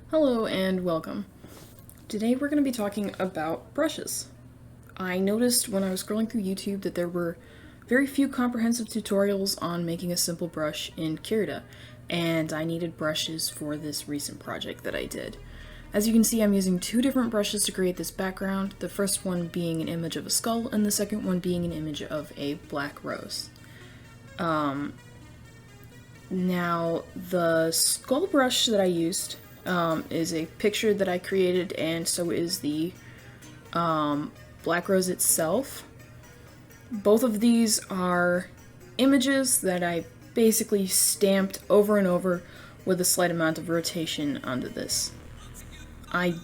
Hello and welcome. Today we're going to be talking about brushes. I noticed when I was scrolling through YouTube that there were very few comprehensive tutorials on making a simple brush in Krita, and I needed brushes for this recent project that I did. As you can see, I'm using two different brushes to create this background, the first one being an image of a skull and the second one being an image of a black rose. Now, the skull brush that I used is a picture that I created, and so is the black rose itself. Both of these are images that I basically stamped over and over with a slight amount of rotation onto this. I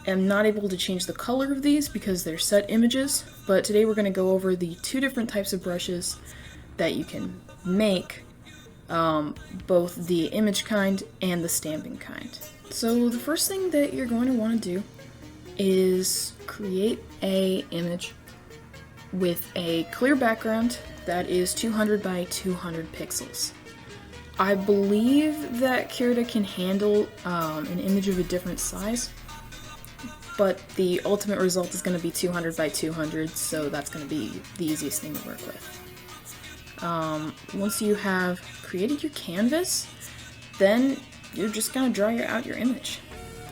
am not able to change the color of these because they're set images, but today we're going to go over the two different types of brushes that you can make, both the image kind and the stamping kind. So the first thing that you're going to want to do is create a image with a clear background that is 200 by 200 pixels. I believe that Krita can handle an image of a different size, but the ultimate result is going to be 200 by 200, so that's going to be the easiest thing to work with. Once you have created your canvas, then you're just going to draw out your image.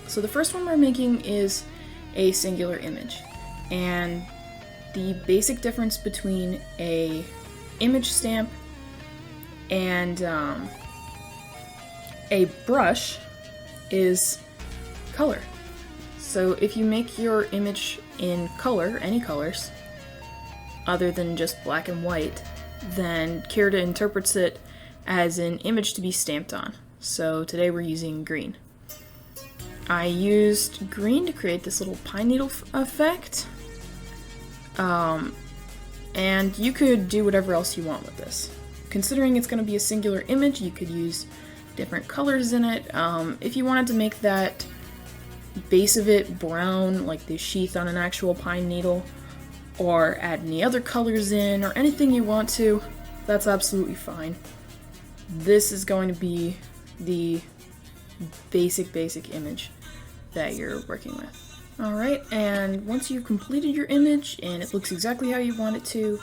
So the first one we're making is a singular image, and the basic difference between a image stamp and a brush is color. So if you make your image in color, any colors, other than just black and white, then Krita interprets it as an image to be stamped on. So today we're using green. I used green to create this little pine needle effect. And you could do whatever else you want with this. Considering it's going to be a singular image, you could use different colors in it. If you wanted to make that base of it brown, like the sheath on an actual pine needle, or add any other colors in, or anything you want to, that's absolutely fine. This is going to be the basic image that you're working with. Alright, and once you've completed your image and it looks exactly how you want it to,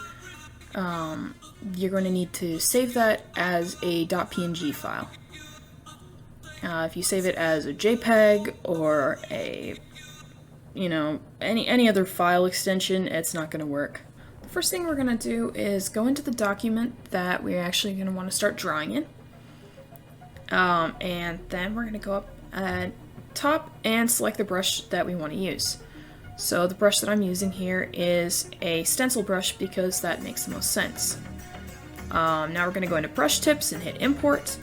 you're going to need to save that as a .png file. If you save it as a JPEG or a, any other file extension, it's not going to work. The first thing we're going to do is go into the document that we're actually going to want to start drawing in. And then we're going to go up at top and select the brush that we want to use. So the brush that I'm using here is a stencil brush because that makes the most sense. Now we're going to go into brush tips and hit import,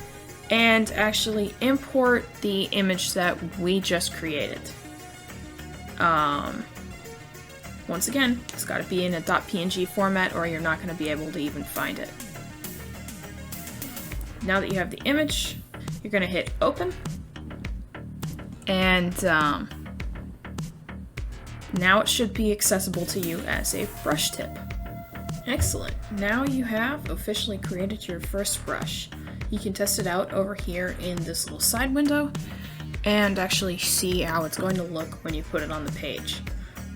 and actually import the image that we just created. Once again, it's got to be in a .png format or you're not going to be able to even find it. Now that you have the image, you're going to hit open, and now it should be accessible to you as a brush tip. Excellent. Now you have officially created your first brush. You can test it out over here in this little side window and actually see how it's going to look when you put it on the page.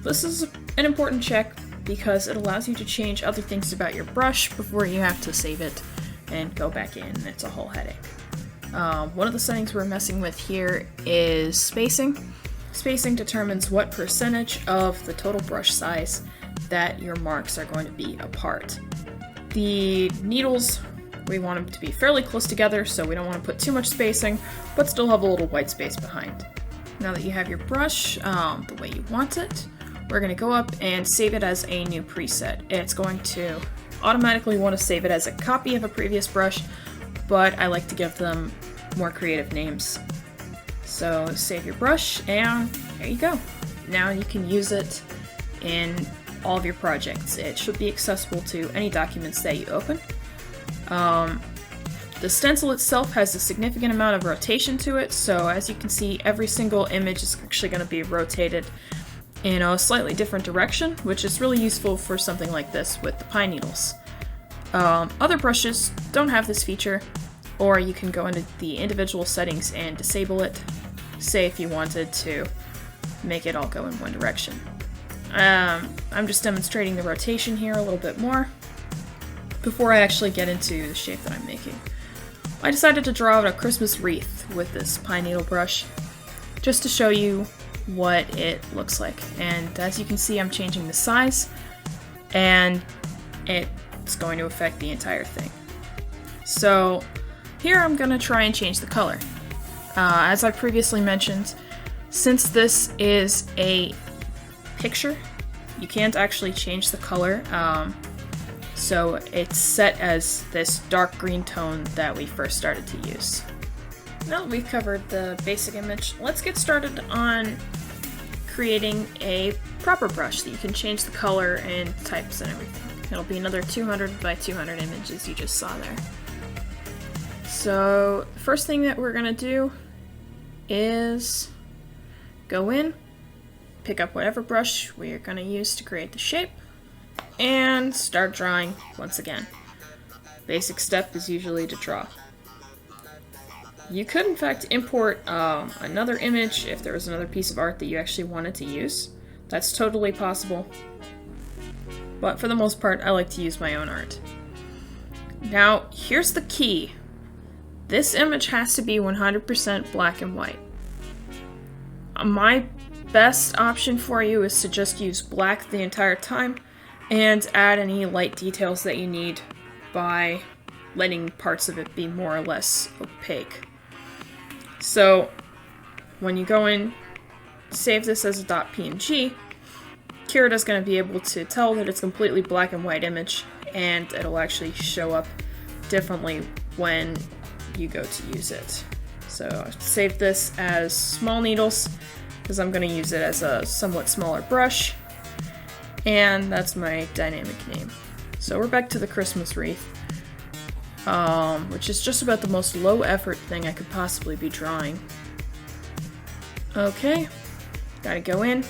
This is an important check because it allows you to change other things about your brush before you have to save it and go back in. It's a whole headache. One of the settings we're messing with here is spacing. Spacing determines what percentage of the total brush size that your marks are going to be apart. The needles, we want them to be fairly close together, so we don't want to put too much spacing, but still have a little white space behind. Now that you have your brush the way you want it, we're going to go up and save it as a new preset. It's going to automatically want to save it as a copy of a previous brush, but I like to give them more creative names. So save your brush, and there you go. Now you can use it in all of your projects. It should be accessible to any documents that you open. The stencil itself has a significant amount of rotation to it, so as you can see, every single image is actually going to be rotated in a slightly different direction, which is really useful for something like this with the pine needles. Other brushes don't have this feature, or you can go into the individual settings and disable it. say if you wanted to make it all go in one direction. I'm just demonstrating the rotation here a little bit more before I actually get into the shape that I'm making. I decided to draw out a Christmas wreath with this pine needle brush just to show you what it looks like. And as you can see, I'm changing the size, and it's going to affect the entire thing. So here I'm going to try and change the color. As I previously mentioned, since this is a picture, you can't actually change the color, so it's set as this dark green tone that we first started to use. Now that we've covered the basic image, let's get started on creating a proper brush that you can change the color and types and everything. It'll be another 200 by 200 images you just saw there. So the first thing that we're going to do is go in, pick up whatever brush we're going to use to create the shape, and start drawing once again. Basic step is usually to draw. You could in fact import another image if there was another piece of art that you actually wanted to use. That's totally possible. But for the most part, I like to use my own art. Now, here's the key. This image has to be 100% black and white. My best option for you is to just use black the entire time and add any light details that you need by letting parts of it be more or less opaque. So when you go in, save this as a .png, Krita's going to be able to tell that it's a completely black and white image, and it'll actually show up differently when you go to use it. So I've saved this as small needles because I'm going to use it as a somewhat smaller brush, and that's my dynamic name. So we're back to the Christmas wreath, which is just about the most low effort thing I could possibly be drawing. Okay, gotta go in,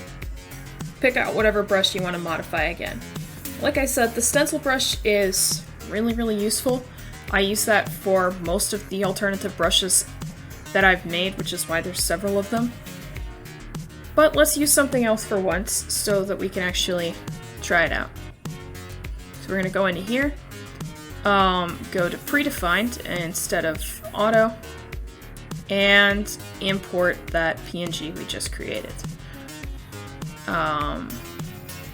pick out whatever brush you want to modify again. Like I said, the stencil brush is really useful. I use that for most of the alternative brushes that I've made, which is why there's several of them. But let's use something else for once so that we can actually try it out. So we're going to go into here, go to predefined instead of auto, and import that PNG we just created.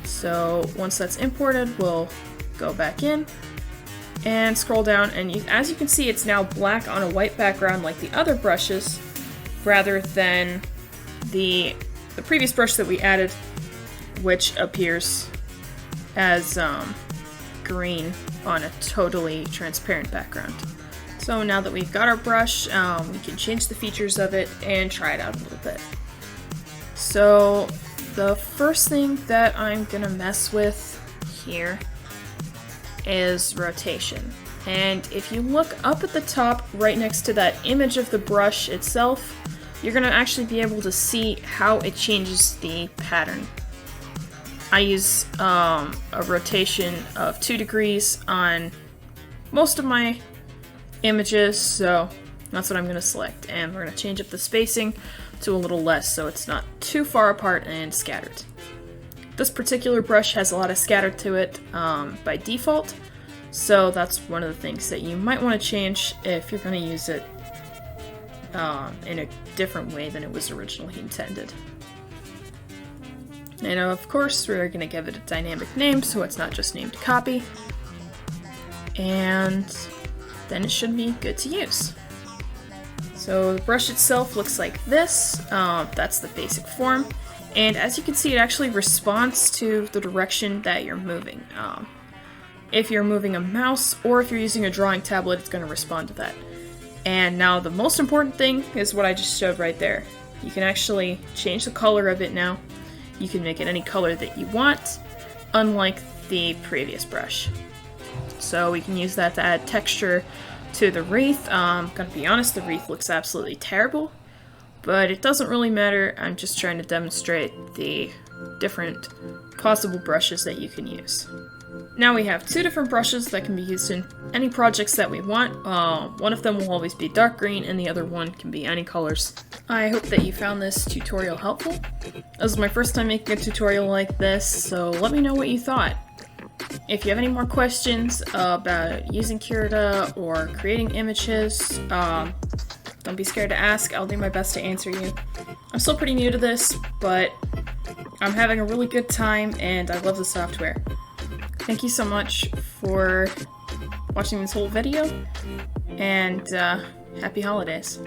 So once that's imported, we'll go back in and scroll down, and as you can see, it's now black on a white background like the other brushes, rather than the previous brush that we added, which appears as green on a totally transparent background. So now that we've got our brush, we can change the features of it and try it out a little bit. So the first thing that I'm gonna mess with here is rotation. And if you look up at the top right next to that image of the brush itself, you're going to actually be able to see how it changes the pattern. I use a rotation of 2 degrees on most of my images, so that's what I'm going to select. And we're going to change up the spacing to a little less so it's not too far apart and scattered. This particular brush has a lot of scatter to it by default, so that's one of the things that you might want to change if you're going to use it in a different way than it was originally intended. And of course, we're going to give it a dynamic name so it's not just named copy, and then it should be good to use. So the brush itself looks like this. That's the basic form. And as you can see, it actually responds to the direction that you're moving. If you're moving a mouse or if you're using a drawing tablet, it's going to respond to that. And now the most important thing is what I just showed right there. You can actually change the color of it now. You can make it any color that you want, unlike the previous brush. So we can use that to add texture to the wreath. I'm gonna be honest, the wreath looks absolutely terrible, but it doesn't really matter. I'm just trying to demonstrate the different possible brushes that you can use. Now we have two different brushes that can be used in any projects that we want. One of them will always be dark green and the other one can be any colors. I hope that you found this tutorial helpful. This is my first time making a tutorial like this, so let me know what you thought. If you have any more questions about using Krita or creating images, don't be scared to ask. I'll do my best to answer you. I'm still pretty new to this, but I'm having a really good time and I love the software. Thank you so much for watching this whole video, and happy holidays.